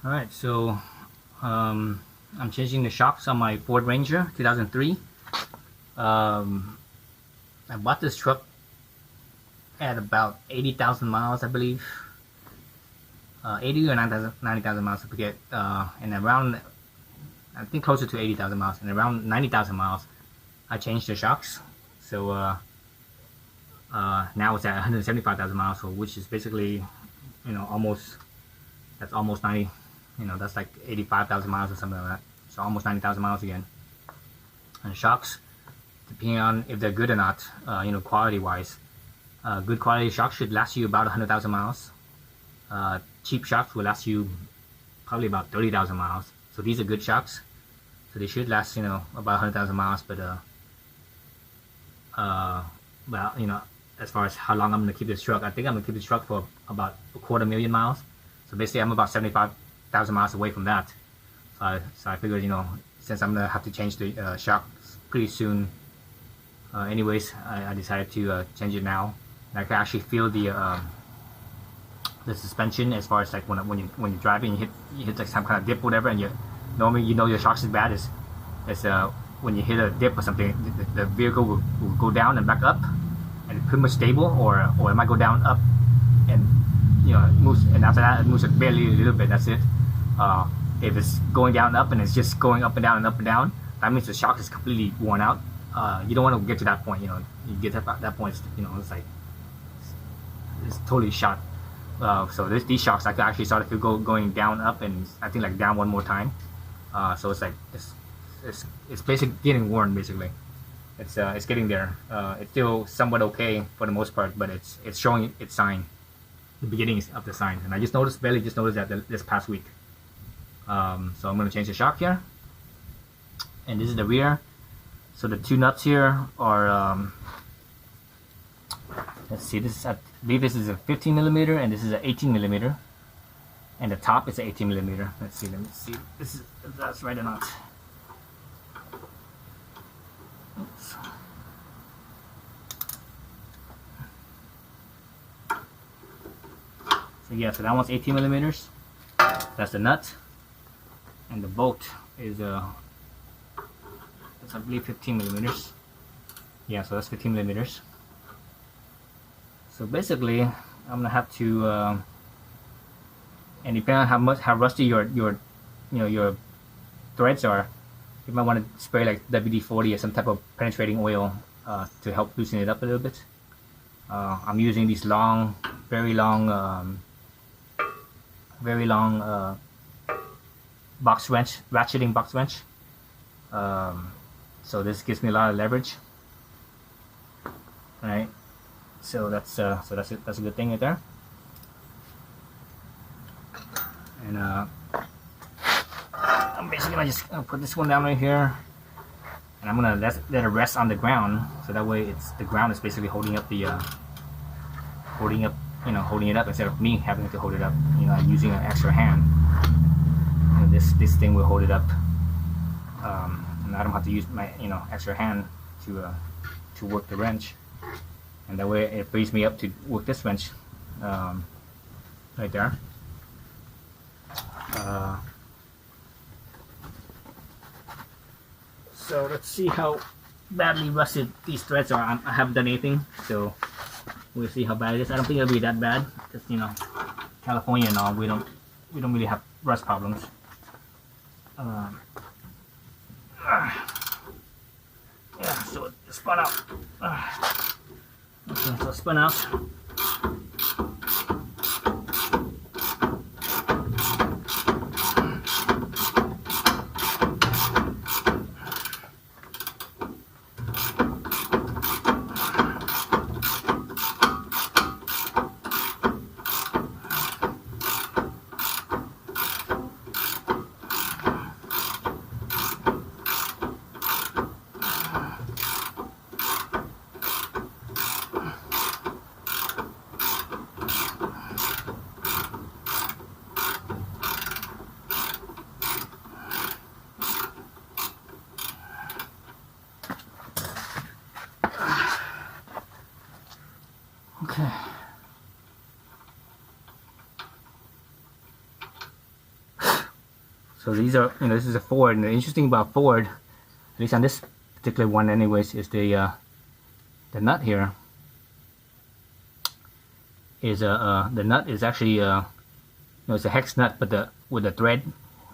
All right, so I'm changing the shocks on my Ford Ranger 2003. I bought this truck at about 80,000 miles, I believe. 80 or 90,000 miles, I forget. And around, I think closer to 80,000 miles. And around 90,000 miles, I changed the shocks. So now it's at 175,000 miles, so which is basically, that's almost 90. That's like 85,000 miles or something like that. So almost 90,000 miles again. And shocks, depending on if they're good or not, quality wise. Good quality shocks should last you about 100,000 miles. Cheap shocks will last you probably about 30,000 miles. So these are good shocks. So they should last, about 100,000 miles. But, as far as how long I'm going to keep this truck, I think I'm going to keep this truck for about 250,000 miles. So basically I'm about 75,000 miles away from that. So I figured, since I'm going to have to change the shocks pretty soon, anyways, I decided to change it now. And I can actually feel the suspension as far as like when you're driving, you hit like some kind of dip or whatever, and normally your shocks is bad is when you hit a dip or something, the vehicle will go down and back up, and it's pretty much stable, or it might go down, up, and it moves, and after that it moves barely a little bit. That's it. If it's going down and up and it's just going up and down and up and down, that means the shock is completely worn out. You don't want to get to that point. You get to that point, it's like it's totally shot. So these shocks, I could actually start to feel going down, up, and I think like down one more time. So it's like it's basically getting worn. Basically, it's getting there. It's still somewhat okay for the most part, but it's showing its sign, the beginnings of the sign. And I just barely noticed that this past week. So I'm going to change the shock here, and this is the rear. So the two nuts here are let's see, I believe this is a 15 millimeter and this is an 18 millimeter, and the top is an 18 millimeter. Let me see if that's right or not. Oops. So yeah, so that one's 18 millimeters. That's the nut, and the bolt is I believe 15 millimeters. Yeah, so that's 15 millimeters. So basically, I'm gonna have to, and depending on how rusty your threads are, you might want to spray like WD-40 or some type of penetrating oil to help loosen it up a little bit. I'm using these very long box wrench, ratcheting box wrench. So this gives me a lot of leverage. All right. So that's a good thing right there. And I'm basically gonna put this one down right here, and I'm gonna let it rest on the ground, so that way the ground is basically holding up holding it up instead of me having to hold it up. I'm using an extra hand. This thing will hold it up, and I don't have to use my extra hand to work the wrench. And that way it frees me up to work this wrench right there. So let's see how badly rusted these threads are. I haven't done anything, so we'll see how bad it is. I don't think it'll be that bad, because California and all, we don't really have rust problems. Yeah, so it spun out. Okay, so it spun out. So these are, this is a Ford, and the interesting about Ford, at least on this particular one anyways, is the nut here is the nut is actually it's a hex nut, but with the thread,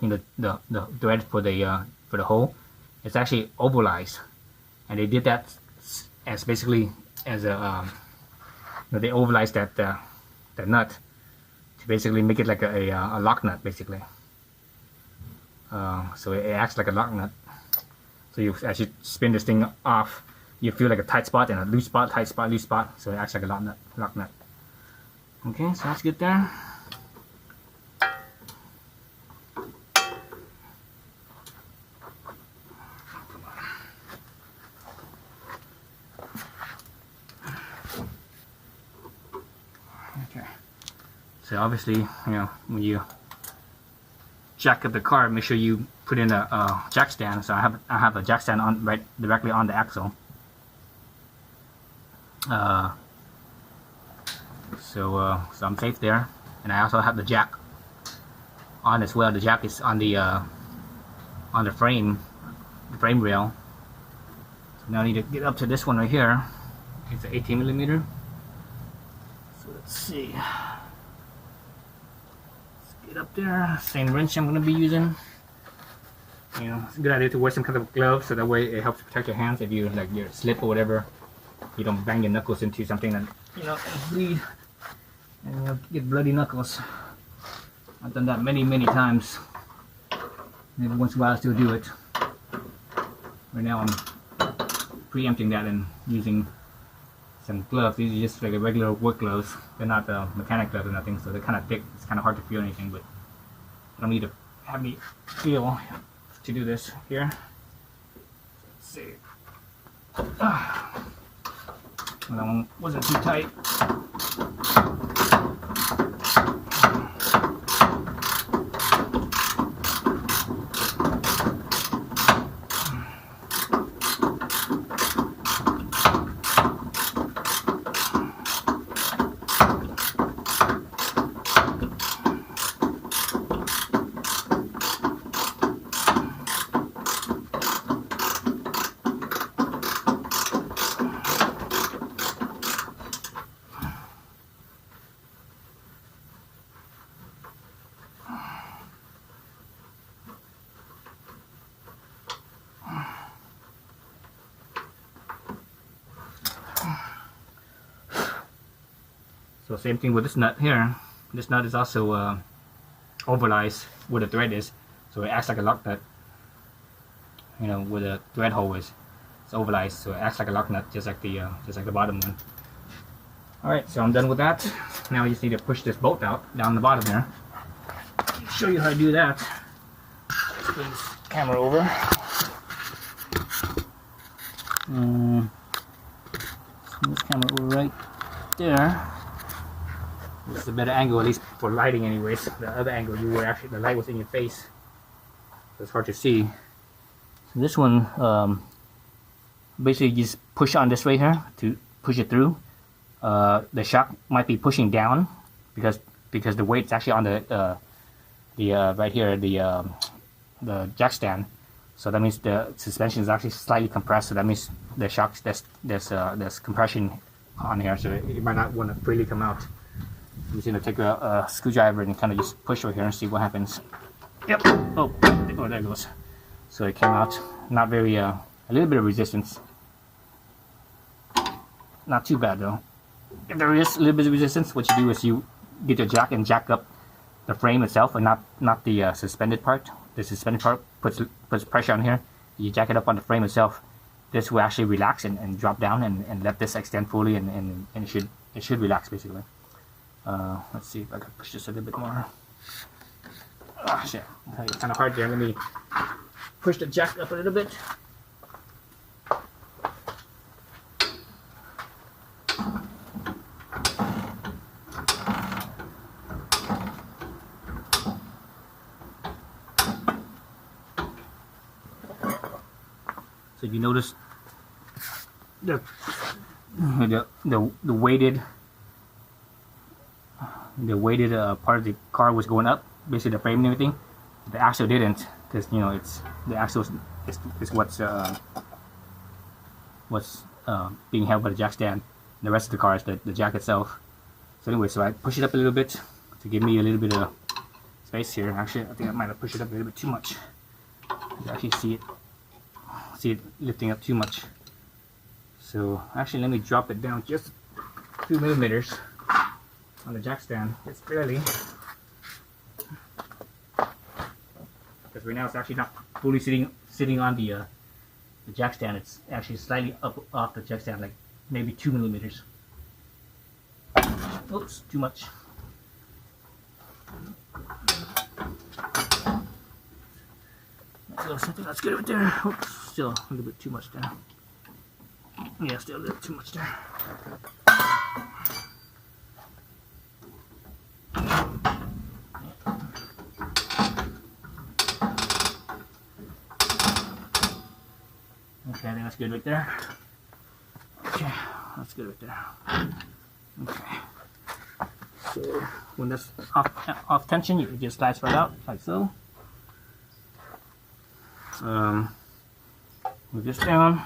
the thread for the hole, it's actually ovalized, and they did that as basically as a they ovalized that nut to basically make it like a lock nut basically. So it acts like a lock nut. So as you spin this thing off, you feel like a tight spot and a loose spot, tight spot, loose spot. So it acts like a lock nut. Okay, so that's good there. Okay. So obviously, when you jack up the car, make sure you put in a jack stand. So I have a jack stand on directly on the axle. So I'm safe there, and I also have the jack on as well. The jack is on the frame rail. So now I need to get up to this one right here. It's an 18mm. So let's see. Up there, same wrench I'm going to be using. It's a good idea to wear some kind of glove, so that way it helps protect your hands if you you slip or whatever. You don't bang your knuckles into something and and bleed and get bloody knuckles. I've done that many times. Maybe once in a while I still do it. Right now I'm preempting that and using some gloves. These are just like regular work gloves. They're not mechanic gloves or nothing, so they're kind of thick. It's kind of hard to feel anything, but I don't need to have me feel to do this here. Let's see. That one wasn't too tight. So same thing with this nut here. This nut is also ovalized where the thread is, so it acts like a lock nut. Where the thread hole is, it's ovalized, so it acts like a lock nut, just like the bottom one. All right, so I'm done with that. Now you just need to push this bolt out down the bottom here. I'll show you how to do that. Let's bring this camera over. Bring this camera over right there. This is a better angle, at least for lighting anyways. The other angle, the light was in your face, so it's hard to see. So this one, basically you just push on this right here to push it through. The shock might be pushing down because the weight's actually on the right here, the jack stand. So that means the suspension is actually slightly compressed. So that means the shocks, there's compression on here, so it might not want to freely come out. I'm just going to take a screwdriver and kind of just push over here and see what happens. Yep. Oh, there it goes. So it came out. Not very, a little bit of resistance. Not too bad though. If there is a little bit of resistance, what you do is you get your jack and jack up the frame itself, and not the suspended part. The suspended part puts pressure on here. You jack it up on the frame itself. This will actually relax and drop down and let this extend fully, and it should relax basically. Let's see if I can push this a little bit more. Ah, shit. It's kind of hard there. Let me push the jack up a little bit. So if you notice the weighted part of the car was going up, basically the frame and everything. The axle didn't, because you know it's the axle is what's being held by the jack stand. The rest of the car is the jack itself. So anyway, so I push it up a little bit to give me a little bit of space here. Actually, I think I might have pushed it up a little bit too much. You can actually see it lifting up too much. So actually, let me drop it down just a few millimeters on the jack stand. It's barely, because right now it's actually not fully sitting on the jack stand. It's actually slightly up off the jack stand, like maybe 2 millimeters. Oops, too much. So something that's good right there. Oops, still a little bit too much there. Yeah, still a little too much there. Okay, I think that's good right there. Okay, that's good right there. Okay. So when that's off tension, you just slice right out like so. Move this down,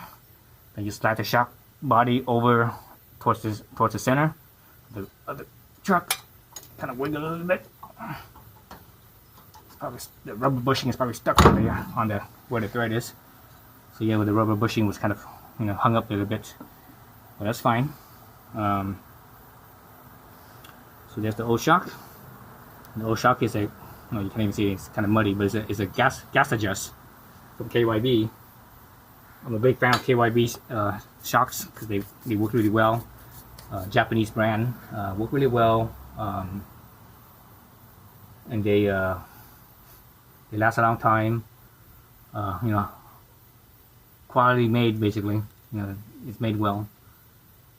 and you slide the shock body over towards the center. The other truck kind of wiggle a little bit. It's probably, the rubber bushing is probably stuck on the where the thread is. So yeah, with the rubber bushing was kind of hung up a little bit, but that's fine. So there's the O-shock. The O-shock is a, you can't even see it, it's kind of muddy, but it's a gas adjust from KYB. I'm a big fan of KYB shocks because they work really well. Japanese brand, work really well, and they last a long time. Quality made, basically. It's made well.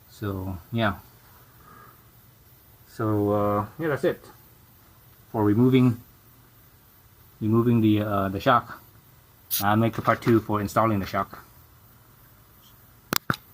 So yeah. So yeah, that's it for removing the shock. I'll make a part 2 for installing the shock.